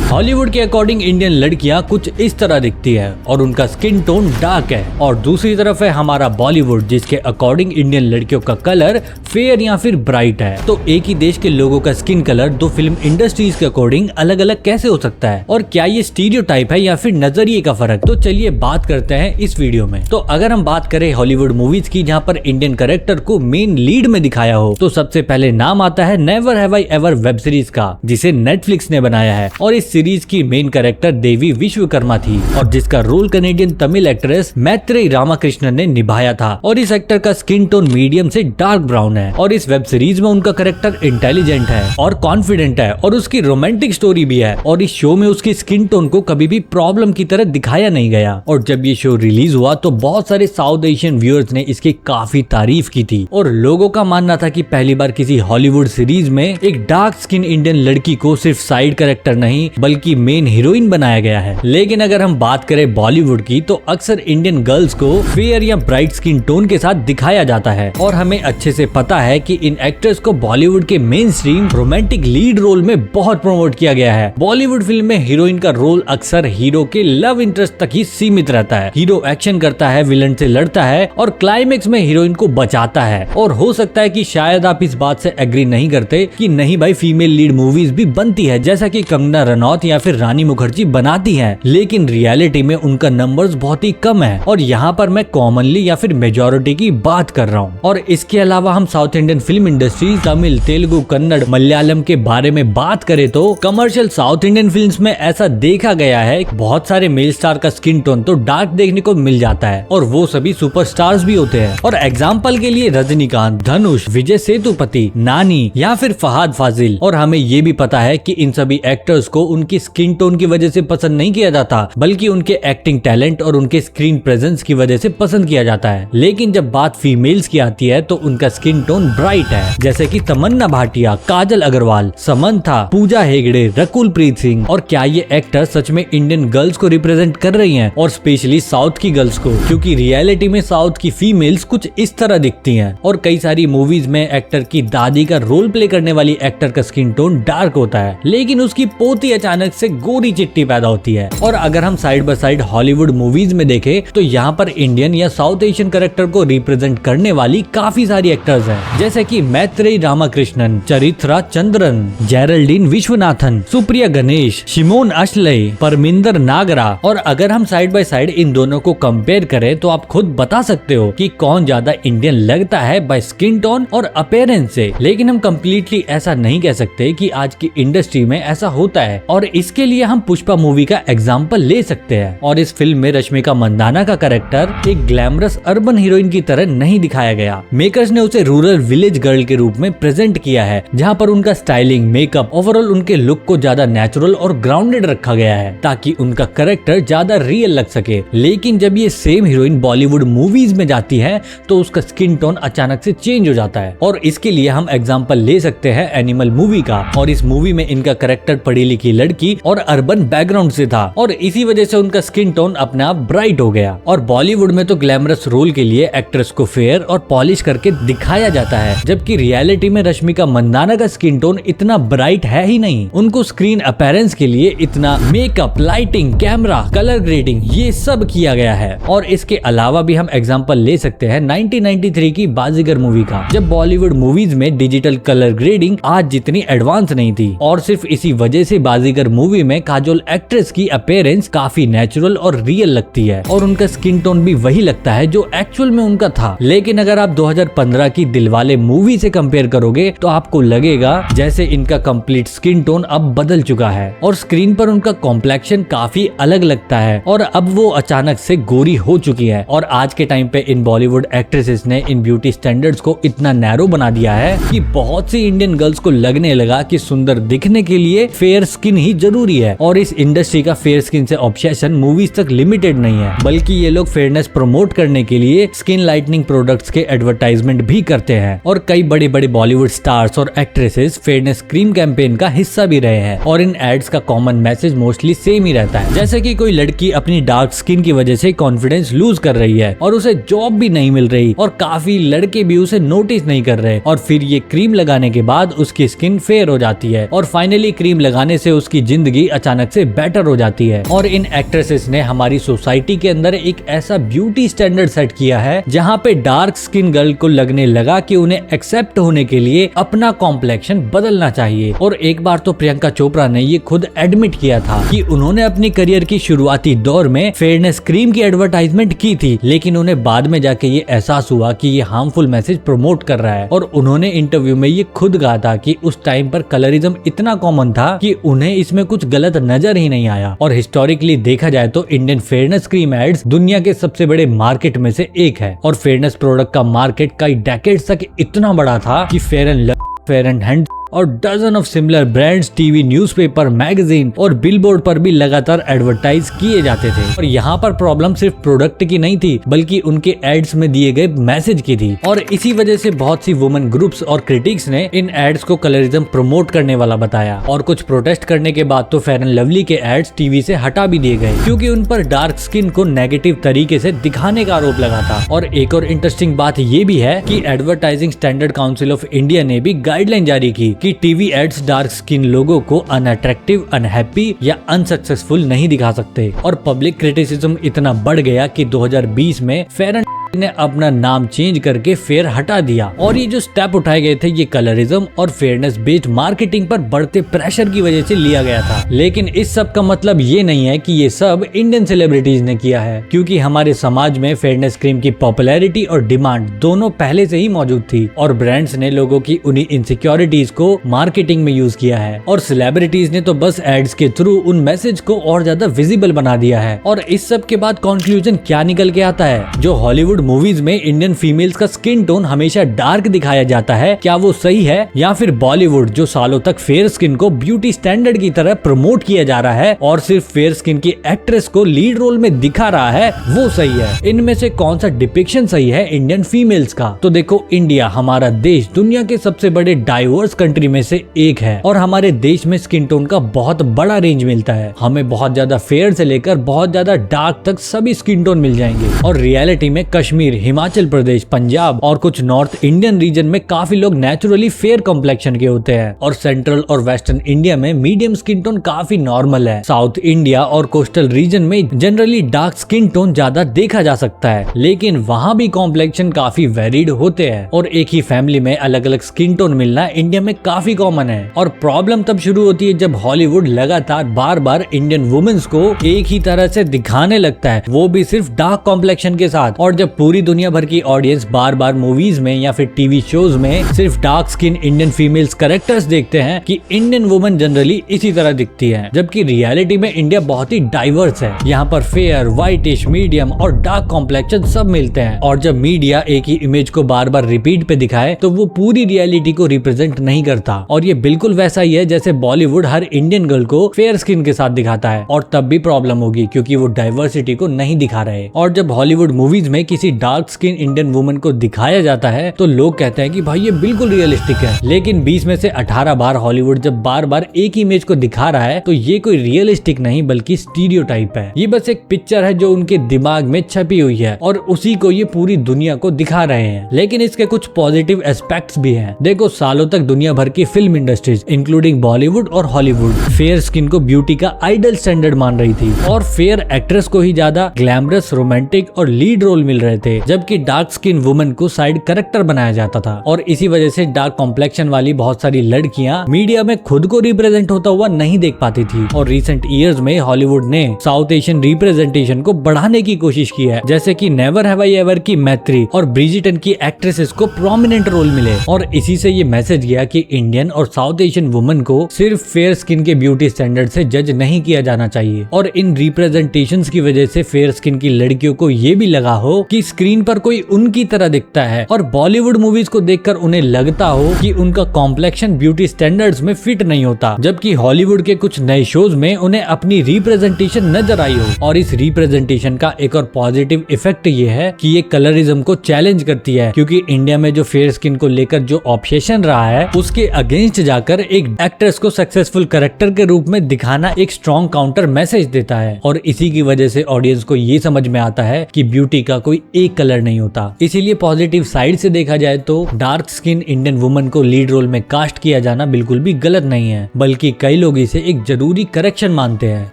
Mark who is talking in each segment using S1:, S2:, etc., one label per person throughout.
S1: Hollywood के according Indian लड़कियां कुछ इस तरह दिखती है और उनका स्किन टोन डार्क है, और दूसरी तरफ है हमारा बॉलीवुड जिसके अकॉर्डिंग इंडियन लड़कियों का कलर फेयर या फिर ब्राइट है। तो एक ही देश के लोगों का स्किन कलर दो फिल्म इंडस्ट्रीज के अकॉर्डिंग अलग अलग कैसे हो सकता है, और क्या ये स्टीरियोटाइप है या फिर नजरिए का फर्क? तो चलिए बात करते हैं इस वीडियो में। तो अगर हम बात करें हॉलीवुड मूवीज की जहाँ पर इंडियन कैरेक्टर को मेन लीड में दिखाया हो, तो सबसे पहले नाम आता है never have I ever web series का, जिसे नेटफ्लिक्स ने बनाया है। और इस सीरीज की मेन कैरेक्टर देवी विश्वकर्मा थी और जिसका role Canadian Tamil actress Maitreyi Ramakrishnan ने निभाया था। और इस एक्टर का स्किन टोन मीडियम से डार्क ब्राउन है और इस वेब सीरीज में उनका कैरेक्टर इंटेलिजेंट है और कॉन्फिडेंट है और उसकी रोमांटिक स्टोरी भी है। और इस शो में उसकी स्किन टोन को कभी भी प्रॉब्लम की तरह दिखाया नहीं गया। और जब ये शो रिलीज हुआ तो बहुत सारे साउथ एशियन व्यूअर्स ने इसकी काफी तारीफ की थी और लोगों का मानना था कि पहली बार किसी हॉलीवुड सीरीज में एक डार्क स्किन इंडियन लड़की को सिर्फ साइड कैरेक्टर नहीं बल्कि मेन हीरोइन बनाया गया है। लेकिन अगर हम बात करें बॉलीवुड की, तो अक्सर इंडियन गर्ल्स को फेयर या ब्राइट स्किन टोन के साथ दिखाया जाता है और हमें अच्छे से पता है कि इन एक्टर्स को बॉलीवुड के mainstream romantic lead role में बहुत प्रमोट किया गया है। बॉलीवुड फिल्म में हीरोइन का रोल अक्सर हीरो के लव इंटरेस्ट तक ही सीमित रहता है। हीरो एक्शन करता है, विलन से लड़ता है और क्लाइमेक्स में हीरोइन को बचाता है। और हो सकता है कि शायद आप इस बात से एग्री नहीं करते कि नहीं भाई, फीमेल लीड मूवीज भी बनती है जैसा कि कंगना रनौत या फिर रानी मुखर्जी बनाती हैं, लेकिन रियलिटी में उनका नंबर्स बहुत ही कम है। और यहाँ पर मैं कॉमनली या फिर मेजॉरिटी की बात कर रहा हूँ। और इसके अलावा हम south Indian film industry Tamil, Telugu, Kannada, Malayalam के बारे में बात करें तो कमर्शियल साउथ इंडियन फिल्म्स में ऐसा देखा गया है बहुत सारे मेल स्टार का स्किन टोन तो डार्क देखने को मिल जाता है और वो सभी सुपरस्टार्स भी होते हैं। और एग्जाम्पल के लिए रजनीकांत, धनुष, विजय सेतुपति, नानी या फिर फहाद फाजिल। और हमें ये भी पता है कि इन सभी एक्टर्स को उनकी स्किन टोन की वजह से पसंद नहीं किया जाता बल्कि उनके एक्टिंग टैलेंट और उनके स्क्रीन प्रेजेंस की वजह से पसंद किया जाता है। लेकिन जब बात फीमेल्स की आती है तो उनका स्किन टोन ब्राइट है, जैसे कि तमन्ना भाटिया, काजल अग्रवाल, समंथा, पूजा हेगड़े, रकुल प्रीत सिंह। और क्या ये एक्टर सच में इंडियन गर्ल्स को रिप्रेजेंट कर रही हैं, और स्पेशली साउथ की गर्ल्स को? क्योंकि रियलिटी में साउथ की फीमेल्स कुछ इस तरह दिखती हैं और कई सारी मूवीज में एक्टर की दादी का रोल प्ले करने वाली एक्टर का स्किन टोन डार्क होता है, लेकिन उसकी पोती अचानक से गोरी चिट्टी पैदा होती है। और अगर हम side by side Hollywood movies में देखें तो यहाँ पर इंडियन या साउथ एशियन कैरेक्टर को रिप्रेजेंट करने वाली काफी सारी एक्टर्स हैं, जैसे कि मैत्रेयी रामाकृष्णन, चरित्रा चंद्रन, जेरल्डीन विश्वनाथन, सुप्रिया गणेश, शिमोन अश्लय, परमिंदर नागरा। और अगर हम साइड बाय साइड इन दोनों को कंपेयर करें तो आप खुद बता सकते हो कि कौन ज्यादा इंडियन लगता है बाय स्किन टोन और अपीयरेंस से। लेकिन हम कम्प्लीटली ऐसा नहीं कह सकते कि आज की इंडस्ट्री में ऐसा होता है, और इसके लिए हम पुष्पा मूवी का एग्जाम्पल ले सकते हैं। और इस फिल्म में रश्मिका मंदाना का कैरेक्टर एक ग्लैमरस अर्बन हीरोइन की तरह नहीं दिखाया गया। मेकर्स ने उसे रूरल विलेज गर्ल के रूप में प्रेजेंट किया है, जहाँ पर उनका स्टाइलिंग, मेकअप, ओवरऑल उनके लुक को ज्यादा नेचुरल और ग्राउंडेड रखा गया है ताकि उनका कैरेक्टर ज्यादा रियल लग सके। लेकिन जब ये सेम हीरोइन बॉलीवुड मूवीज में जाती है तो उसका स्किन टोन अचानक से चेंज हो जाता है। और इसके लिए हम एग्जाम्पल ले सकते हैं एनिमल मूवी का। और इस मूवी में इनका कैरेक्टर पढ़ी लिखी लड़की और अर्बन बैकग्राउंड से था और इसी वजह से उनका स्किन टोन अपने आप ब्राइट हो गया। और बॉलीवुड में तो ग्लैमरस रोल के लिए एक्ट्रेस को फेयर और पॉलिश करके दिखाया जाता है, जबकि रियलिटी में रश्मिका मंदाना का स्किन टोन इतना ब्राइट है ही नहीं। उनको स्क्रीन अपीयरेंस के लिए इतना makeup, lighting, camera, colour grading ये सब किया गया है। और इसके अलावा भी हम एग्जांपल ले सकते हैं 1993 की बाजीगर मूवी का, जब बॉलीवुड मूवीज में डिजिटल कलर ग्रेडिंग आज जितनी एडवांस नहीं थी। और सिर्फ इसी वजह से बाजीगर मूवी में काजोल एक्ट्रेस की अपीयरेंस काफी नेचुरल और रियल लगती है और उनका स्किन टोन भी वही लगता है जो एक्चुअल में उनका था। लेकिन अगर आप 2015 की दिलवाले मूवी से कंपेयर करोगे तो आपको लगेगा जैसे इनका कंप्लीट स्किन टोन अब बदल चुका है और स्क्रीन पर उनका कॉम्प्लेक्शन काफी अलग लगता है और अब वो अचानक से गोरी हो चुकी है। और आज के टाइम पे इन बॉलीवुड एक्ट्रेसेस ने इन ब्यूटी स्टैंडर्ड्स को इतना नैरो बना दिया है कि बहुत सी इंडियन गर्ल्स को लगने लगा कि सुंदर दिखने के लिए फेयर स्किन ही जरूरी है। और इस इंडस्ट्री का फेयर स्किन से ऑब्सेशन मूवीज तक लिमिटेड नहीं है, बल्कि ये लोग फेयरनेस प्रमोट करने के लिए स्किन लाइटनिंग प्रोडक्ट्स के एडवर्टाइजमेंट भी करते हैं। और कई बड़े बड़े बॉलीवुड स्टार्स और एक्ट्रेसेस फेयरनेस क्रीम कैंपेन का हिस्सा भी रहे हैं और इन एड्स का कॉमन मैसेज मोस्टली सेम ही रहता है, जैसे कि कोई लड़की अपनी डार्क स्किन की वजह से कॉन्फिडेंस लूज कर रही है और उसे जॉब भी नहीं मिल रही और काफी लड़के भी उसे नोटिस नहीं कर रहे और फिर ये क्रीम लगाने के बाद उसकी स्किन फेयर हो जाती है और फाइनली क्रीम लगाने से उसकी उनकी जिंदगी अचानक से बेटर हो जाती है। और इन एक्ट्रेसेस ने हमारी सोसाइटी के अंदर एक ऐसा ब्यूटी स्टैंडर्ड सेट किया है जहाँ पे डार्क स्किन गर्ल को लगने लगा कि उन्हें एक्सेप्ट होने के लिए अपना कॉम्प्लेक्शन बदलना चाहिए। और एक बार तो प्रियंका चोपड़ा ने ये खुद एडमिट किया था कि उन्होंने अपनी करियर की शुरुआती दौर में फेयरनेस क्रीम की एडवर्टाइजमेंट की थी, लेकिन उन्हें बाद में जाके ये एहसास हुआ कि ये हार्मफुल मैसेज प्रमोट कर रहा है। और उन्होंने इंटरव्यू में ये खुद कहा था कि उस टाइम पर कलरिज्म इतना कॉमन था कि उन्हें इसमें कुछ गलत नजर ही नहीं आया। और हिस्टोरिकली देखा जाए तो इंडियन फेयरनेस क्रीम एड्स दुनिया के सबसे बड़े मार्केट में से एक है। और फेयरनेस प्रोडक्ट का मार्केट कई डेकेड्स तक इतना बड़ा था कि फेयर एंड हैंड और dozen of similar brands TV, newspaper, magazine और बिलबोर्ड पर भी लगातार एडवर्टाइज किए जाते थे। और यहाँ पर प्रॉब्लम सिर्फ प्रोडक्ट की नहीं थी बल्कि उनके एड्स में दिए गए मैसेज की थी। और इसी वजह से बहुत सी वुमेन ग्रुप्स और क्रिटिक्स ने इन एड्स को कलरिज्म प्रमोट करने वाला बताया। और कुछ प्रोटेस्ट करने के बाद तो फेयर एंड लवली के एड्स टीवी से हटा भी दिए गए क्योंकि उन पर डार्क स्किन को नेगेटिव तरीके से दिखाने का आरोप लगा था। और एक और इंटरेस्टिंग बात ये भी है कि advertising standard council of India ने भी गाइडलाइन जारी की कि टीवी एड्स डार्क स्किन लोगों को अनअट्रैक्टिव, अनहैप्पी या अनसक्सेसफुल नहीं दिखा सकते। और पब्लिक क्रिटिसिज्म इतना बढ़ गया कि 2020 में फेयर ने अपना नाम चेंज करके फेयर हटा दिया। और ये जो स्टेप उठाए गए थे ये कलरिज्म और फेयरनेस बेस्ड मार्केटिंग पर बढ़ते प्रेशर की वजह से लिया गया था। लेकिन इस सब का मतलब ये नहीं है कि ये सब इंडियन सेलिब्रिटीज ने किया है, क्योंकि हमारे समाज में फेयरनेस क्रीम की पॉपुलैरिटी और डिमांड दोनों पहले से ही मौजूद थी। और ब्रांड्स ने लोगों की उन्हीं इनसिक्योरिटीज को मार्केटिंग में यूज किया है। और सेलिब्रिटीज ने तो बस एड्स के थ्रू उन मैसेज को और ज्यादा विजिबल बना दिया है। और इस सब के बाद कंक्लूजन क्या निकल के आता है? जो हॉलीवुड मूवीज में इंडियन फीमेल्स का स्किन टोन हमेशा डार्क दिखाया जाता है, क्या वो सही है? या फिर बॉलीवुड जो सालों तक फेयर स्किन को ब्यूटी स्टैंडर्ड की तरह प्रमोट किया जा रहा है और सिर्फ फेयर स्किन की एक्ट्रेस को लीड रोल में दिखा रहा है, वो सही है? इनमें से कौन सा डिपिक्शन सही है इंडियन फीमेल्स का? तो देखो, इंडिया हमारा देश दुनिया के सबसे बड़े डाइवर्स कंट्री में से एक है और हमारे देश में स्किन टोन का बहुत बड़ा रेंज मिलता है। हमें बहुत ज्यादा फेयर से लेकर बहुत ज्यादा डार्क तक सभी स्किन टोन मिल जाएंगे। और रियलिटी में कश्मीर, हिमाचल प्रदेश, पंजाब और कुछ नॉर्थ इंडियन रीजन में काफी लोग नेचुरली फेयर कॉम्प्लेक्शन के होते हैं और सेंट्रल और वेस्टर्न इंडिया में मीडियम स्किन टोन काफी नॉर्मल है। साउथ इंडिया और कोस्टल रीजन में जनरली डार्क स्किन टोन ज्यादा देखा जा सकता है, लेकिन वहाँ भी कॉम्प्लेक्शन काफी वेरिड होते हैं। और एक ही फैमिली में अलग अलग स्किन टोन मिलना इंडिया में काफी कॉमन है। और प्रॉब्लम तब शुरू होती है जब हॉलीवुड लगातार बार बार इंडियन वुमेन्स को एक ही तरह से दिखाने लगता है, वो भी सिर्फ डार्क कॉम्प्लेक्शन के साथ। और जब पूरी दुनिया भर की ऑडियंस बार बार मूवीज में या फिर टीवी शोज में सिर्फ dark skin Indian females characters देखते हैं कि इंडियन वुमेन जनरली इसी तरह दिखती है, जबकि रियलिटी में इंडिया बहुत ही डाइवर्स है। यहाँ पर फेयर, व्हाइटिश, मीडियम और डार्क कॉम्प्लेक्शन सब मिलते हैं। और जब मीडिया एक ही इमेज को बार बार रिपीट पे दिखाए तो वो पूरी रियलिटी को रिप्रेजेंट नहीं करता। और ये बिल्कुल वैसा ही है जैसे बॉलीवुड हर इंडियन गर्ल को फेयर स्किन के साथ दिखाता है, और तब भी प्रॉब्लम होगी क्योंकि वो डाइवर्सिटी को नहीं दिखा रहे। और जब हॉलीवुड मूवीज में किसी डार्क स्किन इंडियन वुमन को दिखाया जाता है तो लोग कहते हैं कि भाई ये बिल्कुल रियलिस्टिक है। लेकिन 20 में से 18 बार हॉलीवुड जब बार बार एक ही इमेज को दिखा रहा है तो ये कोई रियलिस्टिक नहीं बल्कि स्टीरियोटाइप है। ये बस एक पिक्चर है जो उनके दिमाग में छपी हुई है और उसी को ये पूरी दुनिया को दिखा रहे हैं। लेकिन इसके कुछ पॉजिटिव एस्पेक्ट्स भी हैं। देखो, सालों तक दुनिया भर की फिल्म इंडस्ट्रीज इंक्लूडिंग बॉलीवुड और हॉलीवुड फेयर स्किन को ब्यूटी का आइडल स्टैंडर्ड मान रही थी और फेयर एक्ट्रेस को ही ज्यादा ग्लैमरस, रोमांटिक और लीड रोल मिल रहे थे, जबकि डार्क स्किन वुमन को साइड कैरेक्टर बनाया जाता था। और इसी वजह से डार्क कॉम्प्लेक्शन वाली बहुत सारी लड़कियां मीडिया में खुद को रिप्रेजेंट होता हुआ नहीं देख पाती थी। और रिसेंट ईयर्स में हॉलीवुड ने साउथ एशियन रिप्रेजेंटेशन को बढ़ाने की कोशिश की है, जैसे कि नेवर हैव आई एवर की मैत्री और ब्रिजिटन की एक्ट्रेसेस को प्रोमिनेंट रोल मिले। और इसी से ये मैसेज गया कि इंडियन और साउथ एशियन वुमन को सिर्फ फेयर स्किन के ब्यूटी स्टैंडर्ड से जज नहीं किया जाना चाहिए। और इन रिप्रेजेंटेशंस की वजह से फेयर स्किन की लड़कियों को ये भी लगा हो कि स्क्रीन पर कोई उनकी तरह दिखता है और बॉलीवुड मूवीज को देखकर उन्हें लगता हो कि उनका कॉम्प्लेक्शन ब्यूटी स्टैंडर्ड्स में फिट नहीं होता, जबकि हॉलीवुड के कुछ नए शोज में उन्हें अपनी रिप्रेजेंटेशन नजर आई हो। और इस रिप्रेजेंटेशन का एक और पॉजिटिव इफेक्ट ये है कि ये कलरिज्म को चैलेंज करती है, क्योंकि इंडिया में जो फेयर स्किन को लेकर जो ऑब्सेशन रहा है उसके अगेंस्ट जाकर एक एक्ट्रेस को सक्सेसफुल कैरेक्टर के रूप में दिखाना एक स्ट्रॉन्ग काउंटर मैसेज देता है। और इसी की वजह से ऑडियंस को ये समझ में आता है कि ब्यूटी का कोई एक कलर नहीं होता। इसीलिए पॉजिटिव साइड से देखा जाए तो डार्क स्किन इंडियन वुमन को लीड रोल में कास्ट किया जाना बिल्कुल भी गलत नहीं है, बल्कि कई लोग इसे एक जरूरी करेक्शन मानते हैं,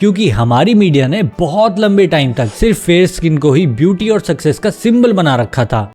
S1: क्योंकि हमारी मीडिया ने बहुत लंबे टाइम तक सिर्फ फेयर स्किन को ही ब्यूटी और सक्सेस का सिंबल बना रखा था।